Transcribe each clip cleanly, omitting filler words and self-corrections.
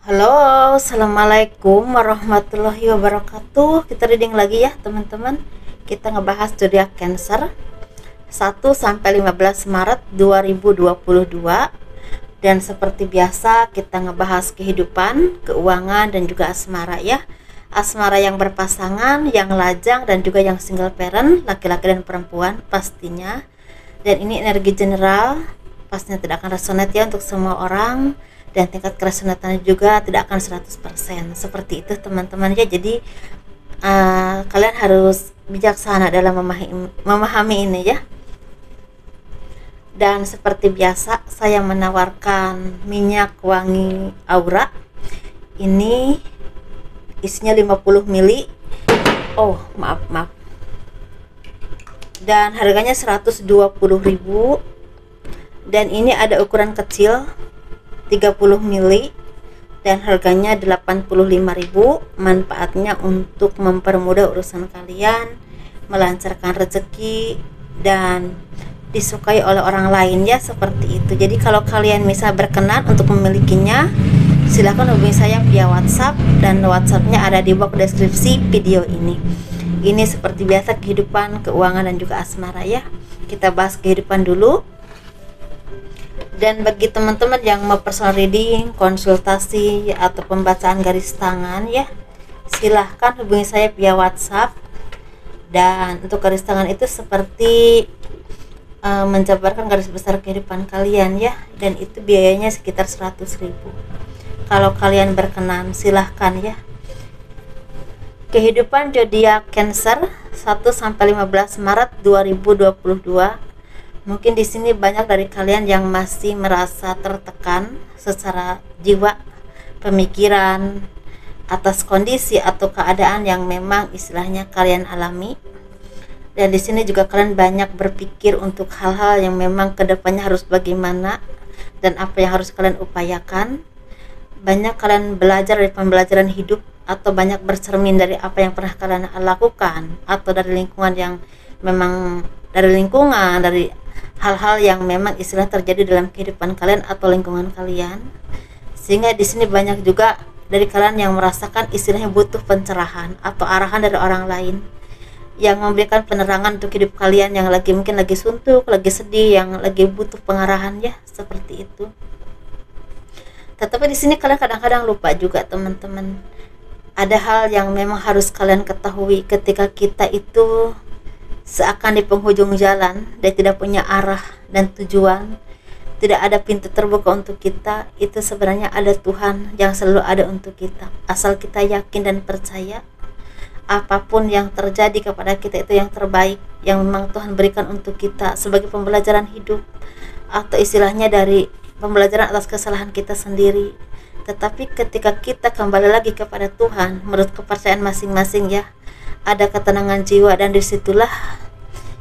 Halo, assalamualaikum warahmatullahi wabarakatuh. Kita reading lagi ya teman-teman. Kita ngebahas zodiak Cancer 1 sampai 15 Maret 2022. Dan seperti biasa kita ngebahas kehidupan, keuangan dan juga asmara ya. Asmara yang berpasangan, yang lajang dan juga yang single parent, laki-laki dan perempuan pastinya. Dan ini energi general, pastinya tidak akan resonate ya untuk semua orang, dan tingkat keresonatannya juga tidak akan 100%. Seperti itu teman-teman ya. Jadi kalian harus bijaksana dalam memahami ini ya. Dan seperti biasa saya menawarkan minyak wangi aura. Ini isinya 50 ml. Oh, maaf. Dan harganya 120.000. Dan ini ada ukuran kecil 30 ml dan harganya 85.000. Manfaatnya untuk mempermudah urusan kalian, melancarkan rezeki dan disukai oleh orang lain ya, seperti itu. Jadi kalau kalian misal berkenan untuk memilikinya, silahkan hubungi saya via WhatsApp, dan WhatsAppnya ada di box deskripsi video ini. Ini seperti biasa kehidupan, keuangan dan juga asmara ya. Kita bahas kehidupan dulu. Dan bagi teman-teman yang mau personal reading, konsultasi atau pembacaan garis tangan ya, silahkan hubungi saya via WhatsApp. Dan untuk garis tangan itu seperti menjabarkan garis besar kehidupan kalian ya, dan itu biayanya sekitar 100.000. Kalau kalian berkenan silahkan ya. Kehidupan zodiak Cancer 1 sampai 15 Maret 2022. Mungkin di sini banyak dari kalian yang masih merasa tertekan secara jiwa, pemikiran atas kondisi atau keadaan yang memang istilahnya kalian alami. Dan di sini juga kalian banyak berpikir untuk hal-hal yang memang kedepannya harus bagaimana dan apa yang harus kalian upayakan. Banyak kalian belajar dari pembelajaran hidup, atau banyak bercermin dari apa yang pernah kalian lakukan, atau dari lingkungan yang memang dari hal-hal yang memang istilah terjadi dalam kehidupan kalian atau lingkungan kalian. Sehingga di sini banyak juga dari kalian yang merasakan istilahnya butuh pencerahan atau arahan dari orang lain yang memberikan penerangan untuk hidup kalian yang mungkin lagi suntuk, lagi sedih, yang lagi butuh pengarahan ya, seperti itu. Tetapi di sini kalian kadang-kadang lupa juga teman-teman. Ada hal yang memang harus kalian ketahui ketika kita itu seakan di penghujung jalan dan tidak punya arah dan tujuan, tidak ada pintu terbuka untuk kita. Itu sebenarnya ada Tuhan yang selalu ada untuk kita, asal kita yakin dan percaya apapun yang terjadi kepada kita itu yang terbaik, yang memang Tuhan berikan untuk kita sebagai pembelajaran hidup, atau istilahnya dari pembelajaran atas kesalahan kita sendiri. Tetapi ketika kita kembali lagi kepada Tuhan menurut kepercayaan masing-masing ya, ada ketenangan jiwa, dan disitulah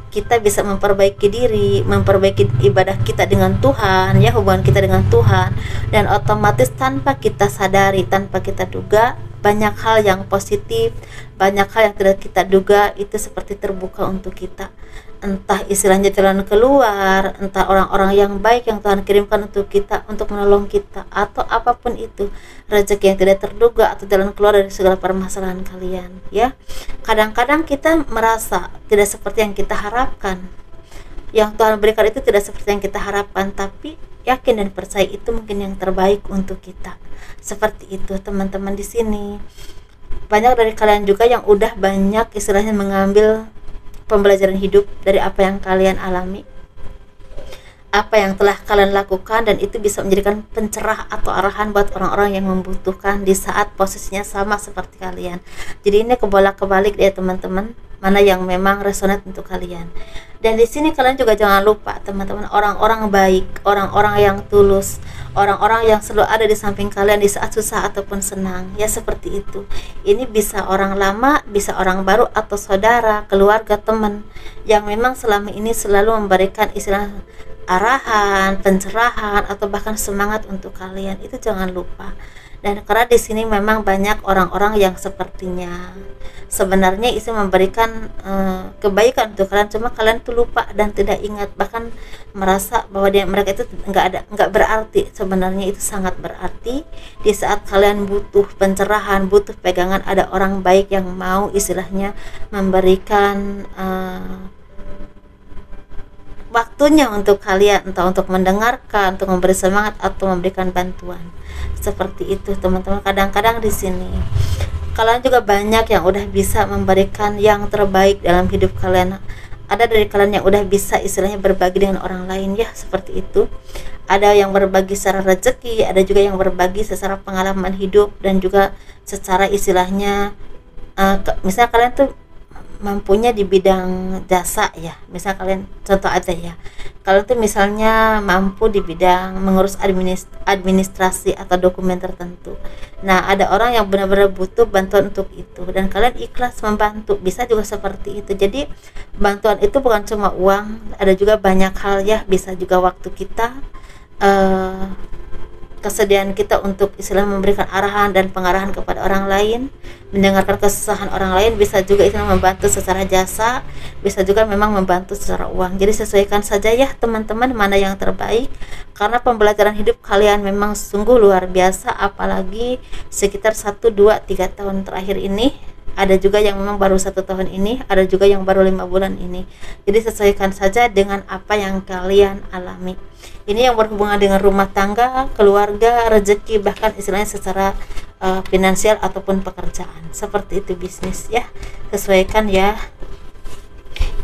kita bisa memperbaiki diri, memperbaiki ibadah kita dengan Tuhan ya, hubungan kita dengan Tuhan. Dan otomatis tanpa kita sadari, tanpa kita duga, banyak hal yang positif, banyak hal yang tidak kita duga itu seperti terbuka untuk kita. Entah istilahnya jalan keluar, entah orang-orang yang baik yang Tuhan kirimkan untuk kita, untuk menolong kita, atau apapun itu, rezeki yang tidak terduga atau jalan keluar dari segala permasalahan kalian ya. Kadang-kadang kita merasa tidak seperti yang kita harapkan, yang Tuhan berikan itu tidak seperti yang kita harapkan, tapi yakin dan percaya itu mungkin yang terbaik untuk kita. Seperti itu teman-teman. Di sini banyak dari kalian juga yang udah banyak istilahnya mengambil pembelajaran hidup dari apa yang kalian alami, apa yang telah kalian lakukan, dan itu bisa menjadikan pencerah atau arahan buat orang-orang yang membutuhkan di saat posisinya sama seperti kalian. Jadi ini kebolak-balik ya teman-teman, mana yang memang resonate untuk kalian. Dan di sini kalian juga jangan lupa teman-teman, orang-orang baik, orang-orang yang tulus, orang-orang yang selalu ada di samping kalian di saat susah ataupun senang ya, seperti itu. Ini bisa orang lama, bisa orang baru, atau saudara, keluarga, teman yang memang selama ini selalu memberikan istilah arahan, pencerahan, atau bahkan semangat untuk kalian. Itu jangan lupa. Dan karena di sini memang banyak orang-orang yang sepertinya sebenarnya isi memberikan kebaikan untuk kalian, cuma kalian tuh lupa dan tidak ingat, bahkan merasa bahwa mereka itu nggak berarti. Sebenarnya itu sangat berarti. Di saat kalian butuh pencerahan, butuh pegangan, ada orang baik yang mau istilahnya memberikan waktunya untuk kalian, entah untuk mendengarkan, untuk memberi semangat atau memberikan bantuan. Seperti itu teman-teman. Kadang-kadang di sini kalian juga banyak yang udah bisa memberikan yang terbaik dalam hidup kalian. Ada dari kalian yang udah bisa istilahnya berbagi dengan orang lain ya, seperti itu. Ada yang berbagi secara rezeki, ada juga yang berbagi secara pengalaman hidup, dan juga secara istilahnya misalnya kalian tuh mampunya di bidang jasa ya, misal kalian contoh aja ya, kalau tuh misalnya mampu di bidang mengurus administrasi atau dokumen tertentu. Nah, ada orang yang benar-benar butuh bantuan untuk itu dan kalian ikhlas membantu, bisa juga seperti itu. Jadi bantuan itu bukan cuma uang, ada juga banyak hal ya, bisa juga waktu kita, kesediaan kita untuk istilah memberikan arahan dan pengarahan kepada orang lain, mendengarkan kesusahan orang lain, bisa juga istilah membantu secara jasa, bisa juga memang membantu secara uang. Jadi sesuaikan saja ya teman-teman mana yang terbaik, karena pembelajaran hidup kalian memang sungguh luar biasa, apalagi sekitar 1, 2, 3 tahun terakhir ini. Ada juga yang memang baru 1 tahun ini, ada juga yang baru 5 bulan ini. Jadi sesuaikan saja dengan apa yang kalian alami. Ini yang berhubungan dengan rumah tangga, keluarga, rezeki, bahkan istilahnya secara finansial ataupun pekerjaan. Seperti itu bisnis ya. Sesuaikan ya.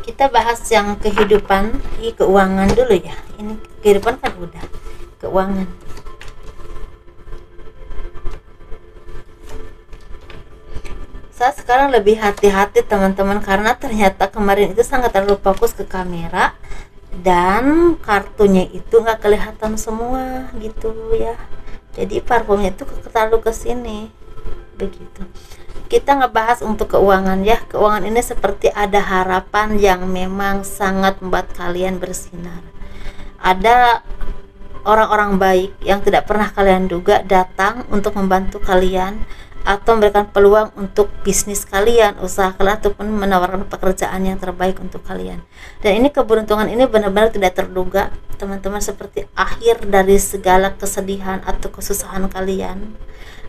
Kita bahas yang kehidupan, keuangan dulu ya. Ini kehidupan kan udah, keuangan. Saya sekarang lebih hati-hati teman-teman, karena ternyata kemarin itu sangat terlalu fokus ke kamera dan kartunya itu nggak kelihatan semua gitu ya. Jadi parfumnya itu terlalu ke sini begitu. Kita ngebahas untuk keuangan ya. Keuangan ini seperti ada harapan yang memang sangat membuat kalian bersinar. Ada orang-orang baik yang tidak pernah kalian duga datang untuk membantu kalian atau memberikan peluang untuk bisnis kalian, usaha kalian, ataupun menawarkan pekerjaan yang terbaik untuk kalian. Dan ini keberuntungan ini benar-benar tidak terduga teman-teman, seperti akhir dari segala kesedihan atau kesusahan kalian.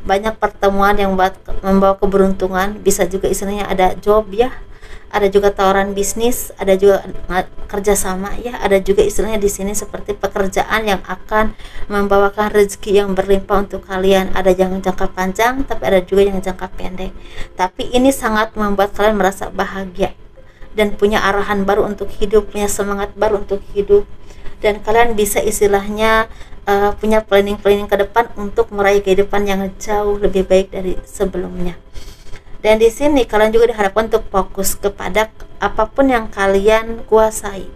Banyak pertemuan yang membawa keberuntungan, bisa juga istilahnya ada job ya, ada juga tawaran bisnis, ada juga kerjasama ya, ada juga istilahnya di sini seperti pekerjaan yang akan membawakan rezeki yang berlimpah untuk kalian. Ada yang jangka panjang, tapi ada juga yang jangka pendek. Tapi ini sangat membuat kalian merasa bahagia dan punya arahan baru untuk hidup, punya semangat baru untuk hidup, dan kalian bisa istilahnya punya planning-planning ke depan untuk meraih kehidupan yang jauh lebih baik dari sebelumnya. Dan di sini kalian juga diharapkan untuk fokus kepada apapun yang kalian kuasai.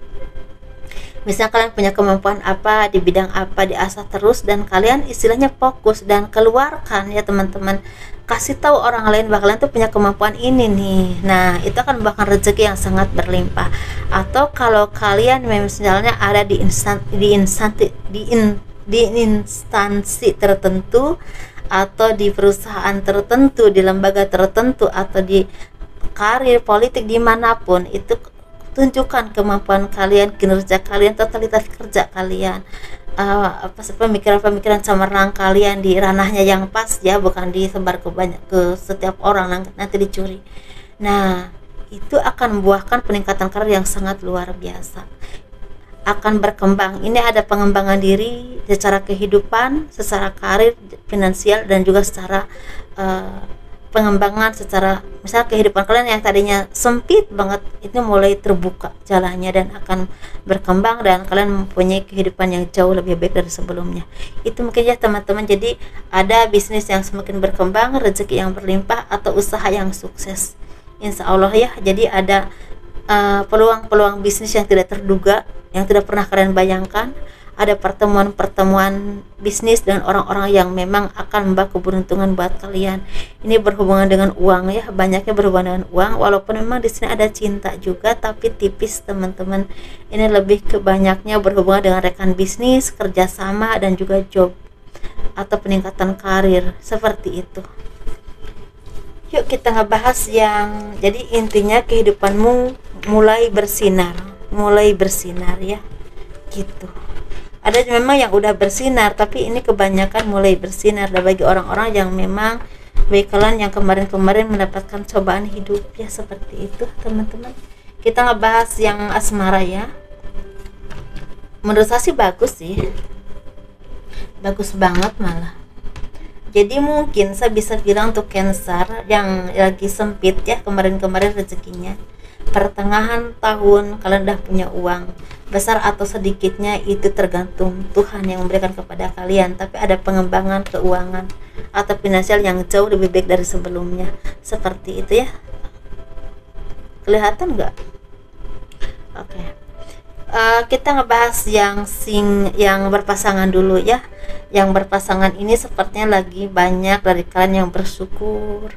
Misalnya kalian punya kemampuan apa, di bidang apa, diasah terus, dan kalian istilahnya fokus dan keluarkan ya teman-teman. Kasih tahu orang lain bahwa kalian tuh punya kemampuan ini nih. Nah, itu akan membawakan rezeki yang sangat berlimpah. Atau kalau kalian misalnya ada di instansi tertentu, atau di perusahaan tertentu, di lembaga tertentu, atau di karir politik dimanapun, itu tunjukkan kemampuan kalian, kinerja kalian, totalitas kerja kalian, pemikiran-pemikiran cemerlang kalian di ranahnya yang pas ya, bukan disebar ke setiap orang nanti dicuri. Nah, itu akan membuahkan peningkatan karir yang sangat luar biasa, akan berkembang. Ini ada pengembangan diri secara kehidupan, secara karir, finansial, dan juga secara pengembangan secara misal kehidupan kalian yang tadinya sempit banget itu mulai terbuka jalannya dan akan berkembang, dan kalian mempunyai kehidupan yang jauh lebih baik dari sebelumnya. Itu mungkin ya teman-teman. Jadi ada bisnis yang semakin berkembang, rezeki yang berlimpah, atau usaha yang sukses, insya Allah ya. Jadi ada peluang-peluang bisnis yang tidak terduga, yang tidak pernah kalian bayangkan. Ada pertemuan-pertemuan bisnis dan orang-orang yang memang akan membawa keberuntungan buat kalian. Ini berhubungan dengan uang ya, banyaknya berhubungan dengan uang, walaupun memang di sini ada cinta juga, tapi tipis teman-teman. Ini lebih ke banyaknya berhubungan dengan rekan bisnis, kerjasama, dan juga job atau peningkatan karir, seperti itu. Yuk kita ngebahas yang jadi intinya kehidupanmu mulai bersinar ya, gitu. Ada memang yang udah bersinar, tapi ini kebanyakan mulai bersinar. Dan bagi orang-orang yang memang bagi kalian yang kemarin-kemarin mendapatkan cobaan hidup ya, seperti itu teman-teman. Kita ngebahas yang asmara ya. Menurut saya sih bagus sih, bagus banget malah. Jadi mungkin saya bisa bilang untuk Cancer yang lagi sempit ya kemarin-kemarin rezekinya, pertengahan tahun kalian udah punya uang besar atau sedikitnya itu tergantung Tuhan yang memberikan kepada kalian, tapi ada pengembangan keuangan atau finansial yang jauh lebih baik dari sebelumnya, seperti itu ya. Kelihatan nggak? Oke. Kita ngebahas yang berpasangan dulu ya. Yang berpasangan ini sepertinya lagi banyak dari kalian yang bersyukur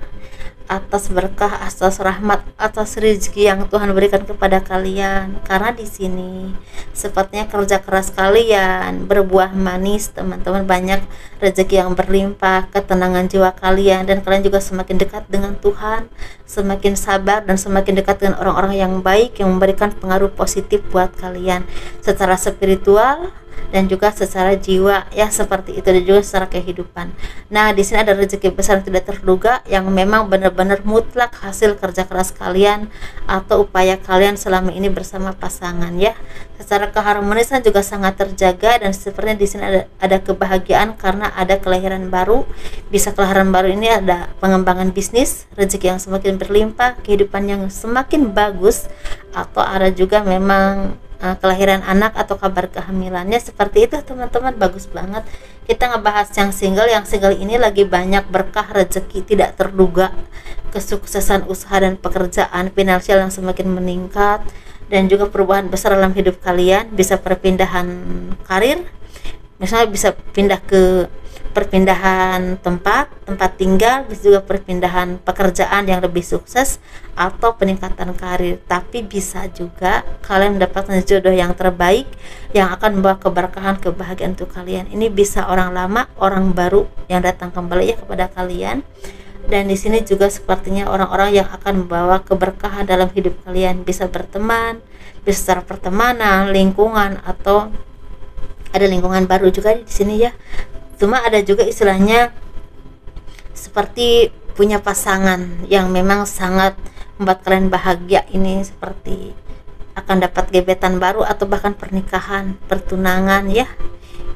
atas berkah, atas rahmat, atas rezeki yang Tuhan berikan kepada kalian. Karena di sini sepertinya kerja keras kalian berbuah manis, teman-teman. Banyak rezeki yang berlimpah, ketenangan jiwa kalian, dan kalian juga semakin dekat dengan Tuhan, semakin sabar dan semakin dekat dengan orang-orang yang baik yang memberikan pengaruh positif buat kalian secara spiritual dan juga secara jiwa ya, seperti itu, dan juga secara kehidupan. Nah, di sini ada rezeki besar yang tidak terduga yang memang benar-benar mutlak hasil kerja keras kalian atau upaya kalian selama ini bersama pasangan ya. Secara keharmonisan juga sangat terjaga, dan sepertinya di sini ada kebahagiaan karena ada kelahiran baru. Bisa kelahiran baru ini ada pengembangan bisnis, rezeki yang semakin berlimpah, kehidupan yang semakin bagus, atau ada juga memang kelahiran anak atau kabar kehamilannya, seperti itu teman-teman. Bagus banget. Kita ngebahas yang single ini lagi banyak berkah rezeki tidak terduga, kesuksesan usaha dan pekerjaan, finansial yang semakin meningkat, dan juga perubahan besar dalam hidup kalian. Bisa perpindahan karir, misalnya bisa perpindahan tempat tinggal, bisa juga perpindahan pekerjaan yang lebih sukses atau peningkatan karir. Tapi bisa juga kalian mendapatkan jodoh yang terbaik yang akan membawa keberkahan, kebahagiaan untuk kalian. Ini bisa orang lama, orang baru yang datang kembali ya kepada kalian. Dan di sini juga sepertinya orang-orang yang akan membawa keberkahan dalam hidup kalian, bisa berteman, bisa secara pertemanan, lingkungan, atau ada lingkungan baru juga di sini ya. Cuma ada juga istilahnya seperti punya pasangan yang memang sangat membuat kalian bahagia. Ini seperti akan dapat gebetan baru atau bahkan pernikahan, pertunangan ya.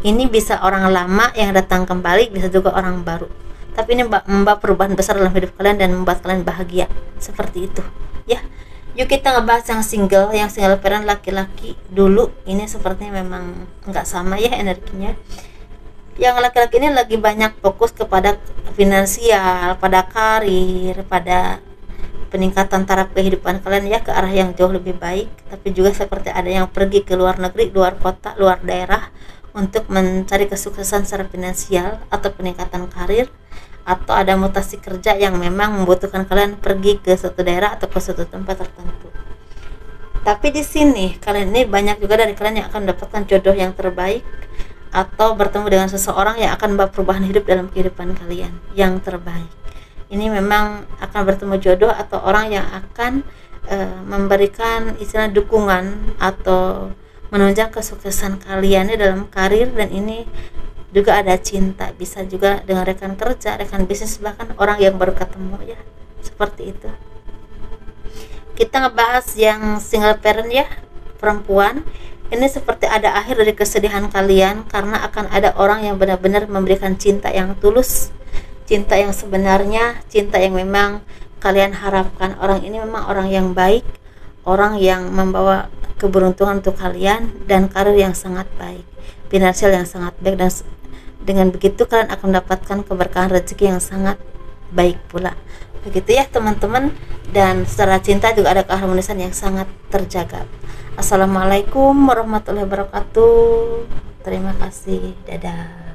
Ini bisa orang lama yang datang kembali, bisa juga orang baru. Tapi ini membawa perubahan besar dalam hidup kalian dan membuat kalian bahagia, seperti itu ya. Yuk kita ngebahas yang single parent laki-laki dulu. Ini sepertinya memang nggak sama ya energinya. Yang laki-laki ini lagi banyak fokus kepada finansial, pada karir, pada peningkatan taraf kehidupan kalian ya, ke arah yang jauh lebih baik. Tapi juga seperti ada yang pergi ke luar negeri, luar kota, luar daerah untuk mencari kesuksesan secara finansial atau peningkatan karir, atau ada mutasi kerja yang memang membutuhkan kalian pergi ke suatu daerah atau ke suatu tempat tertentu. Tapi di sini kalian ini banyak juga dari kalian yang akan mendapatkan jodoh yang terbaik atau bertemu dengan seseorang yang akan membawa perubahan hidup dalam kehidupan kalian yang terbaik. Ini memang akan bertemu jodoh atau orang yang akan memberikan istilah dukungan atau menunjang kesuksesan kalian dalam karir. Dan ini juga ada cinta, bisa juga dengan rekan kerja, rekan bisnis, bahkan orang yang baru ketemu ya, seperti itu. Kita ngebahas yang single parent ya, perempuan. Ini seperti ada akhir dari kesedihan kalian karena akan ada orang yang benar-benar memberikan cinta yang tulus, cinta yang sebenarnya, cinta yang memang kalian harapkan. Orang ini memang orang yang baik, orang yang membawa keberuntungan untuk kalian dan karir yang sangat baik, finansial yang sangat baik, dan dengan begitu kalian akan mendapatkan keberkahan rezeki yang sangat baik pula. Begitu ya teman-teman. Dan secara cinta juga ada keharmonisan yang sangat terjaga. Assalamualaikum warahmatullahi wabarakatuh. Terima kasih. Dadah.